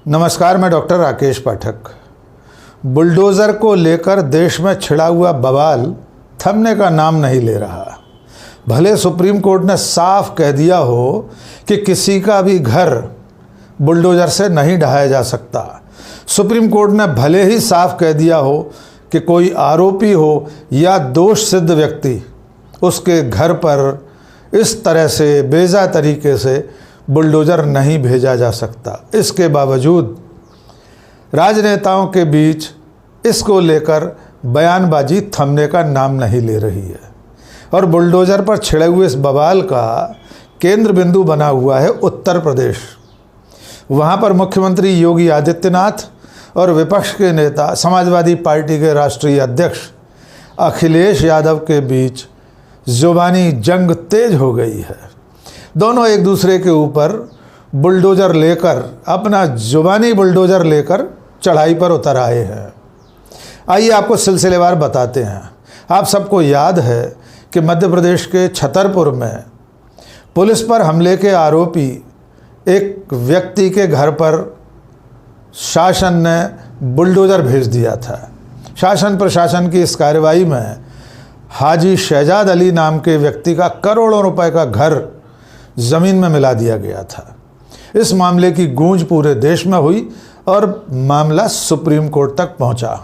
नमस्कार, मैं डॉक्टर राकेश पाठक। बुलडोज़र को लेकर देश में छिड़ा हुआ बवाल थमने का नाम नहीं ले रहा। भले सुप्रीम कोर्ट ने साफ कह दिया हो कि किसी का भी घर बुलडोज़र से नहीं ढहाया जा सकता, सुप्रीम कोर्ट ने भले ही साफ कह दिया हो कि कोई आरोपी हो या दोष सिद्ध व्यक्ति, उसके घर पर इस तरह से बेजा तरीके से बुलडोज़र नहीं भेजा जा सकता। इसके बावजूद राजनेताओं के बीच इसको लेकर बयानबाजी थमने का नाम नहीं ले रही है और बुलडोज़र पर छिड़े हुए इस बवाल का केंद्र बिंदु बना हुआ है उत्तर प्रदेश। वहाँ पर मुख्यमंत्री योगी आदित्यनाथ और विपक्ष के नेता समाजवादी पार्टी के राष्ट्रीय अध्यक्ष अखिलेश यादव के बीच ज़ुबानी जंग तेज हो गई है। दोनों एक दूसरे के ऊपर बुलडोज़र लेकर, अपना ज़ुबानी बुलडोज़र लेकर चढ़ाई पर उतर आए हैं। आइए आपको सिलसिलेवार बताते हैं। आप सबको याद है कि मध्य प्रदेश के छतरपुर में पुलिस पर हमले के आरोपी एक व्यक्ति के घर पर शासन ने बुलडोज़र भेज दिया था। शासन प्रशासन की इस कार्रवाई में हाजी शहजाद अली नाम के व्यक्ति का करोड़ों रुपए का घर ज़मीन में मिला दिया गया था। इस मामले की गूंज पूरे देश में हुई और मामला सुप्रीम कोर्ट तक पहुंचा।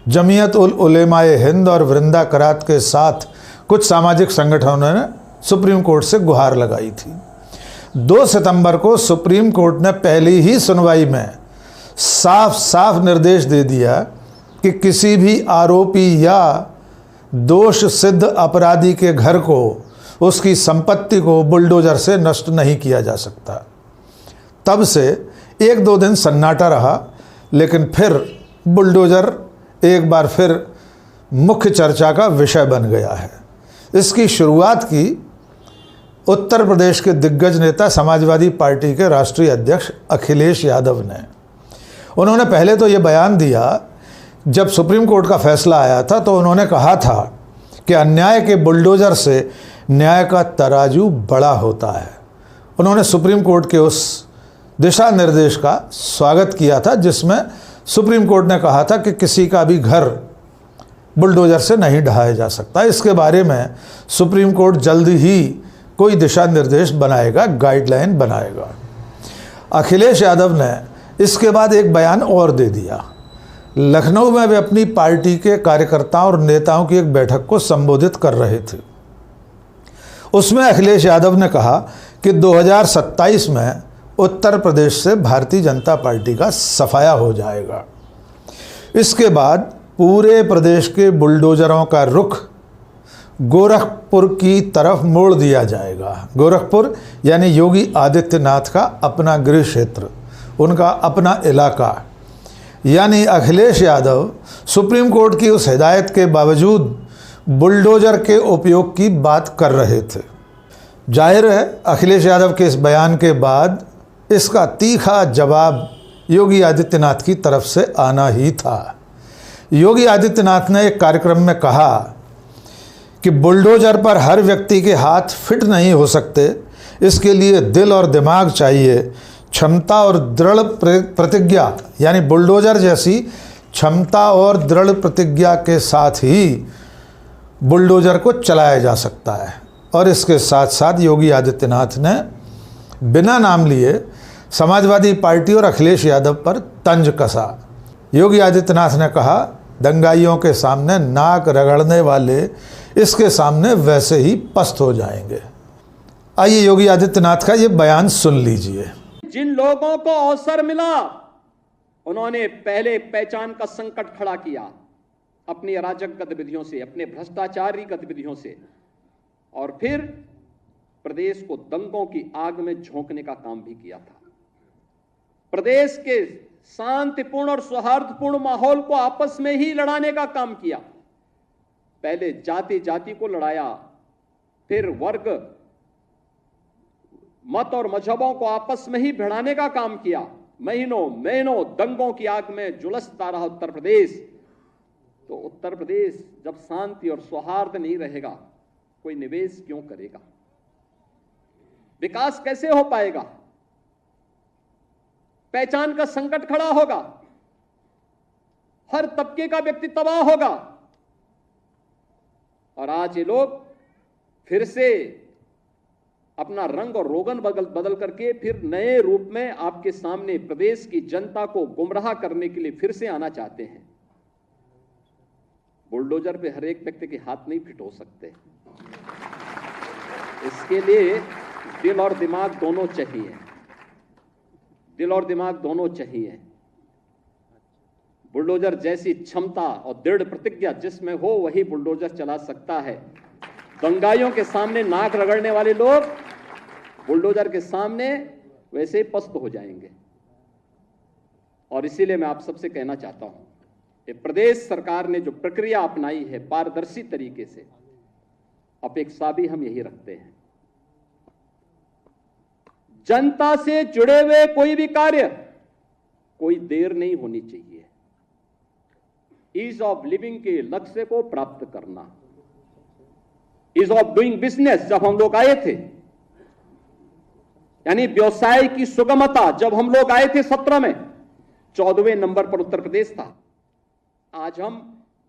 जमीयत उल उलेमाए हिंद और वृंदा करात के साथ कुछ सामाजिक संगठनों ने सुप्रीम कोर्ट से गुहार लगाई थी। 2 सितंबर को सुप्रीम कोर्ट ने पहली ही सुनवाई में साफ साफ निर्देश दे दिया कि किसी भी आरोपी या दोष सिद्ध अपराधी के घर को, उसकी संपत्ति को बुलडोज़र से नष्ट नहीं किया जा सकता। तब से 1-2 दिन सन्नाटा रहा, लेकिन फिर बुलडोज़र एक बार फिर मुख्य चर्चा का विषय बन गया है। इसकी शुरुआत की उत्तर प्रदेश के दिग्गज नेता समाजवादी पार्टी के राष्ट्रीय अध्यक्ष अखिलेश यादव ने। उन्होंने पहले तो ये बयान दिया, जब सुप्रीम कोर्ट का फैसला आया था तो उन्होंने कहा था कि अन्याय के बुलडोज़र से न्याय का तराजू बड़ा होता है। उन्होंने सुप्रीम कोर्ट के उस दिशा निर्देश का स्वागत किया था जिसमें सुप्रीम कोर्ट ने कहा था कि किसी का भी घर बुलडोज़र से नहीं ढहाया जा सकता। इसके बारे में सुप्रीम कोर्ट जल्दी ही कोई दिशा निर्देश बनाएगा, गाइडलाइन बनाएगा। अखिलेश यादव ने इसके बाद एक बयान और दे दिया। लखनऊ में वे अपनी पार्टी के कार्यकर्ताओं और नेताओं की एक बैठक को संबोधित कर रहे थे। उसमें अखिलेश यादव ने कहा कि 2027 में उत्तर प्रदेश से भारतीय जनता पार्टी का सफाया हो जाएगा। इसके बाद पूरे प्रदेश के बुलडोज़रों का रुख गोरखपुर की तरफ मोड़ दिया जाएगा। गोरखपुर यानी योगी आदित्यनाथ का अपना गृह क्षेत्र, उनका अपना इलाका। यानी अखिलेश यादव सुप्रीम कोर्ट की उस हिदायत के बावजूद बुलडोज़र के उपयोग की बात कर रहे थे। जाहिर है अखिलेश यादव के इस बयान के बाद इसका तीखा जवाब योगी आदित्यनाथ की तरफ से आना ही था। योगी आदित्यनाथ ने एक कार्यक्रम में कहा कि बुलडोज़र पर हर व्यक्ति के हाथ फिट नहीं हो सकते, इसके लिए दिल और दिमाग चाहिए, क्षमता और दृढ़ प्रतिज्ञा, यानी बुलडोज़र जैसी क्षमता और दृढ़ प्रतिज्ञा के साथ ही बुलडोज़र को चलाया जा सकता है। और इसके साथ साथ योगी आदित्यनाथ ने बिना नाम लिए समाजवादी पार्टी और अखिलेश यादव पर तंज कसा। योगी आदित्यनाथ ने कहा, दंगाइयों के सामने नाक रगड़ने वाले इसके सामने वैसे ही पस्त हो जाएंगे। आइए योगी आदित्यनाथ का ये बयान सुन लीजिए। जिन लोगों को अवसर मिला उन्होंने पहले पहचान का संकट खड़ा किया अपनी अराजक गतिविधियों से, अपने भ्रष्टाचारी गतिविधियों से, और फिर प्रदेश को दंगों की आग में झोंकने का काम भी किया था। प्रदेश के शांतिपूर्ण और सौहार्दपूर्ण माहौल को आपस में ही लड़ाने का काम किया। पहले जाति जाति को लड़ाया, फिर वर्ग, मत और मजहबों को आपस में ही भिड़ाने का काम किया। महीनों दंगों की आग में झुलसता रहा उत्तर प्रदेश। तो उत्तर प्रदेश जब शांति और सौहार्द नहीं रहेगा, कोई निवेश क्यों करेगा? विकास कैसे हो पाएगा? पहचान का संकट खड़ा होगा, हर तबके का व्यक्ति तबाह होगा। और आज ये लोग फिर से अपना रंग और रोगन बदल करके फिर नए रूप में आपके सामने प्रदेश की जनता को गुमराह करने के लिए फिर से आना चाहते हैं। बुलडोजर पे हर एक व्यक्ति के हाथ नहीं फिट हो सकते, इसके लिए दिल और दिमाग दोनों चाहिए, दिल और दिमाग दोनों चाहिए। बुलडोजर जैसी क्षमता और दृढ़ प्रतिज्ञा जिसमें हो वही बुलडोजर चला सकता है। दंगाइयों के सामने नाक रगड़ने वाले लोग बुलडोजर के सामने वैसे ही पस्त हो जाएंगे। और इसीलिए मैं आप सबसे कहना चाहता हूं कि प्रदेश सरकार ने जो प्रक्रिया अपनाई है पारदर्शी तरीके से, अपेक्षा भी हम यही रखते हैं। जनता से जुड़े हुए कोई भी कार्य कोई देर नहीं होनी चाहिए। ईज ऑफ लिविंग के लक्ष्य को प्राप्त करना, ईज ऑफ डूइंग बिजनेस जब हम लोग आए थे, यानी व्यवसाय की सुगमता जब हम लोग आए थे 17 में 14वें नंबर पर उत्तर प्रदेश था। आज हम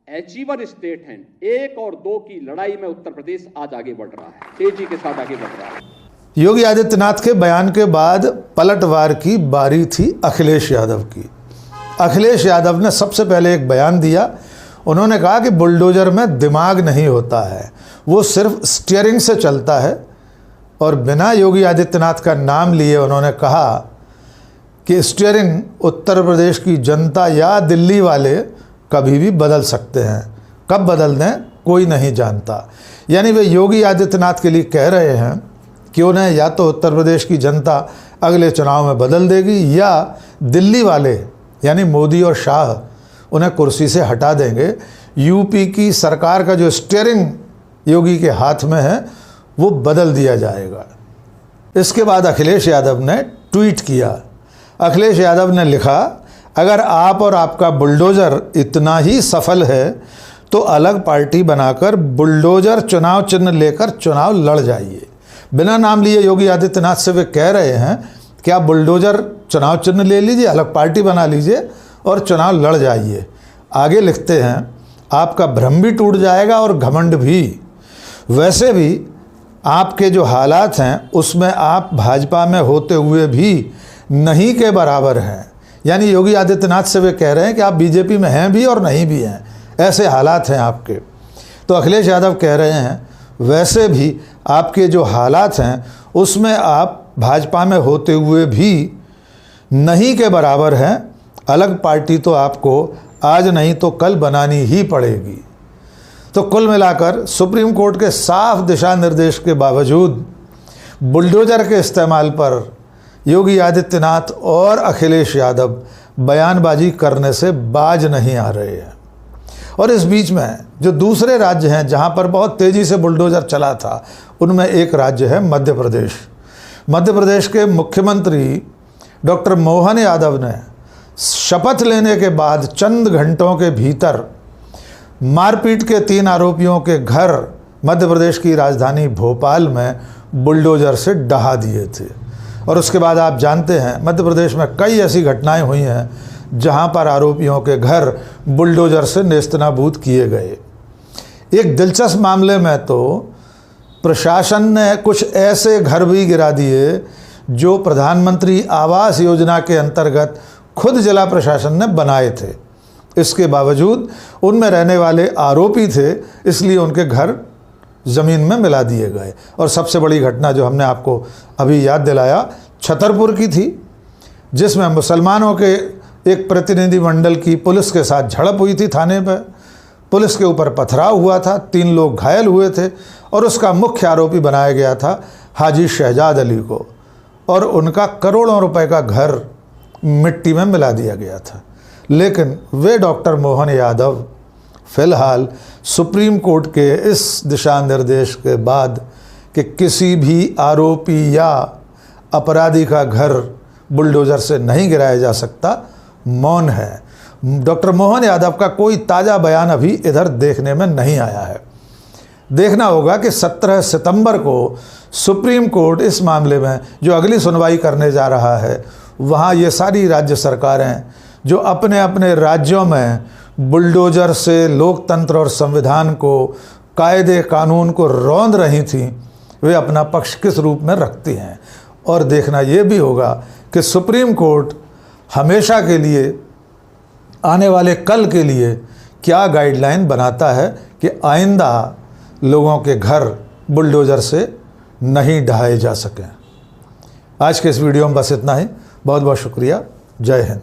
अचीवर स्टेट हैं। 1 और 2 की लड़ाई में उत्तर प्रदेश आज आगे बढ़ रहा है, तेजी के साथ आगे बढ़ रहा है। योगी आदित्यनाथ के बयान के बाद पलटवार की बारी थी अखिलेश यादव की। अखिलेश यादव ने सबसे पहले एक बयान दिया। उन्होंने कहा कि बुलडोजर में दिमाग नहीं होता है, वो सिर्फ स्टीयरिंग से चलता है। और बिना योगी आदित्यनाथ का नाम लिए उन्होंने कहा कि स्टीयरिंग उत्तर प्रदेश की जनता या दिल्ली वाले कभी भी बदल सकते हैं, कब बदल दें कोई नहीं जानता। यानी वे योगी आदित्यनाथ के लिए कह रहे हैं कि उन्हें या तो उत्तर प्रदेश की जनता अगले चुनाव में बदल देगी या दिल्ली वाले यानी मोदी और शाह उन्हें कुर्सी से हटा देंगे। यूपी की सरकार का जो स्टीयरिंग योगी के हाथ में है वो बदल दिया जाएगा। इसके बाद अखिलेश यादव ने ट्वीट किया। अखिलेश यादव ने लिखा, अगर आप और आपका बुलडोज़र इतना ही सफल है तो अलग पार्टी बनाकर बुलडोज़र चुनाव चिन्ह लेकर चुनाव लड़ जाइए। बिना नाम लिए योगी आदित्यनाथ से वे कह रहे हैं कि आप बुलडोज़र चुनाव चिन्ह ले लीजिए, अलग पार्टी बना लीजिए और चुनाव लड़ जाइए। आगे लिखते हैं, आपका भ्रम भी टूट जाएगा और घमंड भी। वैसे भी आपके जो हालात हैं उसमें आप भाजपा में होते हुए भी नहीं के बराबर हैं। यानी योगी आदित्यनाथ से वे कह रहे हैं कि आप बीजेपी में हैं भी और नहीं भी हैं, ऐसे हालात हैं आपके। तो अखिलेश यादव कह रहे हैं वैसे भी आपके जो हालात हैं उसमें आप भाजपा में होते हुए भी नहीं के बराबर हैं। अलग पार्टी तो आपको आज नहीं तो कल बनानी ही पड़ेगी। तो कुल मिलाकर सुप्रीम कोर्ट के साफ दिशा निर्देश के बावजूद बुलडोजर के इस्तेमाल पर योगी आदित्यनाथ और अखिलेश यादव बयानबाजी करने से बाज नहीं आ रहे हैं। और इस बीच में जो दूसरे राज्य हैं जहां पर बहुत तेज़ी से बुलडोजर चला था, उनमें एक राज्य है मध्य प्रदेश। मध्य प्रदेश के मुख्यमंत्री डॉक्टर मोहन यादव ने शपथ लेने के बाद चंद घंटों के भीतर मारपीट के 3 आरोपियों के घर मध्य प्रदेश की राजधानी भोपाल में बुलडोजर से ढहा दिए थे। और उसके बाद आप जानते हैं मध्य प्रदेश में कई ऐसी घटनाएं हुई हैं जहां पर आरोपियों के घर बुलडोजर से नेस्तनाबूद किए गए। एक दिलचस्प मामले में तो प्रशासन ने कुछ ऐसे घर भी गिरा दिए जो प्रधानमंत्री आवास योजना के अंतर्गत खुद जिला प्रशासन ने बनाए थे। इसके बावजूद उनमें रहने वाले आरोपी थे, इसलिए उनके घर ज़मीन में मिला दिए गए। और सबसे बड़ी घटना जो हमने आपको अभी याद दिलाया छतरपुर की थी, जिसमें मुसलमानों के एक प्रतिनिधिमंडल की पुलिस के साथ झड़प हुई थी थाने पर। पुलिस के ऊपर पथराव हुआ था, 3 लोग घायल हुए थे और उसका मुख्य आरोपी बनाया गया था हाजी शहजाद अली को, और उनका करोड़ों रुपए का घर मिट्टी में मिला दिया गया था। लेकिन वे डॉक्टर मोहन यादव फ़िलहाल सुप्रीम कोर्ट के इस दिशा निर्देश के बाद कि किसी भी आरोपी या अपराधी का घर बुलडोज़र से नहीं गिराया जा सकता, मौन है। डॉक्टर मोहन यादव का कोई ताज़ा बयान अभी इधर देखने में नहीं आया है। देखना होगा कि 17 सितंबर को सुप्रीम कोर्ट इस मामले में जो अगली सुनवाई करने जा रहा है वहाँ ये सारी राज्य सरकारें जो अपने अपने राज्यों में बुलडोज़र से लोकतंत्र और संविधान को, कायदे कानून को रौंद रही थीं, वे अपना पक्ष किस रूप में रखती हैं। और देखना ये भी होगा कि सुप्रीम कोर्ट हमेशा के लिए, आने वाले कल के लिए क्या गाइडलाइन बनाता है कि आइंदा लोगों के घर बुलडोज़र से नहीं ढहाए जा सकें। आज के इस वीडियो में बस इतना ही। बहुत बहुत शुक्रिया। जय हिंद।